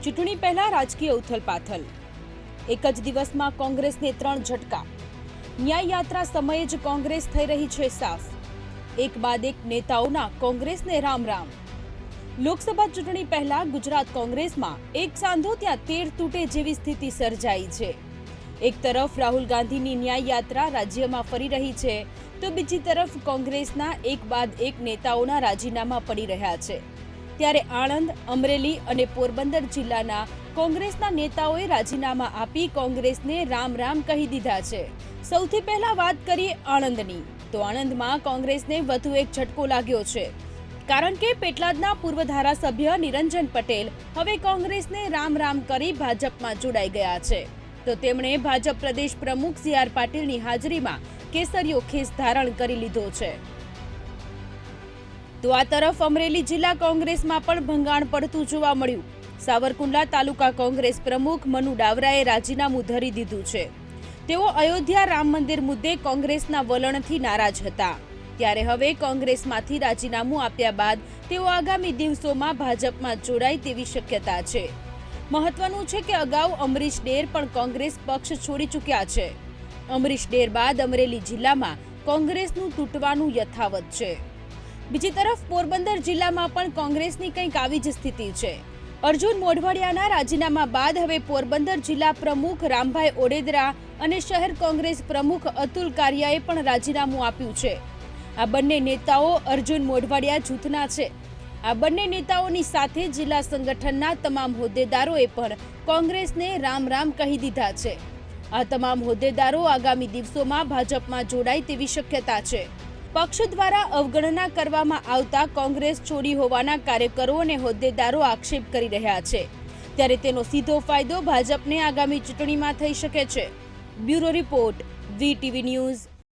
ચૂંટણી પહેલા રાજકીય ઉથલપાથલ। એક જ દિવસમાં કોંગ્રેસને 3 ઝટકા। ન્યાય યાત્રા સમયે જ કોંગ્રેસ થઈ રહી છે સાફ। એક બાદ એક નેતાઓના કોંગ્રેસને રામ રામ। લોકસભા ચૂંટણી પહેલા ગુજરાત કોંગ્રેસમાં એક સાંધો ત્યાં 13 તૂટે જેવી સ્થિતિ સર્જાઈ છે। એક તરફ રાહુલ ગાંધીની ન્યાય યાત્રા રાજ્યમાં ફરી રહી છે, તો બીજી તરફ કોંગ્રેસના એક બાદ એક નેતાઓના રાજીનામા પડી રહ્યા છે। ત્યારે આણંદ, અમરેલી અને પોરબંદર જિલ્લાના કોંગ્રેસના નેતાઓએ રાજીનામા આપી કોંગ્રેસને રામ રામ કહી દીધા છે। સૌથી પહેલા વાત કરીએ આણંદની, તો આણંદમાં કોંગ્રેસને વધુ એક ઝટકો લાગ્યો છે, કારણ કે પેટલાદના પૂર્વ ધારાસભ્ય નિરંજન પટેલ હવે કોંગ્રેસને રામ રામ કરી ભાજપમાં જોડાઈ ગયા છે। તો તેમણે ભાજપ પ્રદેશ પ્રમુખ સી.આર. પાટીલની હાજરીમાં કેસરીયો ખેસ ધારણ કરી લીધો છે। તો આ તરફ અમરેલી જિલ્લા કોંગ્રેસમાં પણ ભંગાણ પડતું જોવા મળ્યું। સાવરકુંડલા તાલુકા કોંગ્રેસ પ્રમુખ મનુ ડાવરાએ રાજીનામું ધરી દીધું છે। તેઓ અયોધ્યા રામ મંદિર મુદ્દે કોંગ્રેસના વલણથી નારાજ હતા, ત્યારે હવે કોંગ્રેસમાંથી રાજીનામું આપ્યા બાદ તેઓ આગામી દિવસોમાં ભાજપમાં જોડાય તેવી શક્યતા છે। મહત્વનું છે કે અગાઉ અમરીશ ડેર પણ કોંગ્રેસ પક્ષ છોડી ચૂક્યા છે। અમરીશ ડેર બાદ અમરેલી જિલ્લામાં કોંગ્રેસનું તૂટવાનું યથાવત છે। બીજી તરફ પોરબંદર જિલ્લામાં પણ કોંગ્રેસની કંઈક આવી જ સ્થિતિ છે। અર્જુન મોઢવાડિયાના રાજીનામા બાદ હવે પોરબંદર જિલ્લા પ્રમુખ રામભાઈ ઓડેદરા અને શહેર કોંગ્રેસ પ્રમુખ અતુલ કારિયાએ પણ રાજીનામું આપ્યું છે। આ બંને નેતાઓ અર્જુન મોઢવાડિયા જૂથના છે। આ બંને નેતાઓની સાથે જિલ્લા સંગઠનના તમામ હોદ્દેદારોએ પણ કોંગ્રેસને રામ રામ કહી દીધા છે। આ તમામ હોદ્દેદારો આગામી દિવસોમાં ભાજપમાં જોડાય તેવી શક્યતા છે। પક્ષ દ્વારા અવગણના કરવામાં આવતા કોંગ્રેસ છોડી હોવાના કાર્યકરો અને હોદ્દેદારો આક્ષેપ કરી રહ્યા છે, ત્યારે તેનો સીધો ફાયદો ભાજપને આગામી ચૂંટણીમાં થઈ શકે છે। Bureau report, VTV news.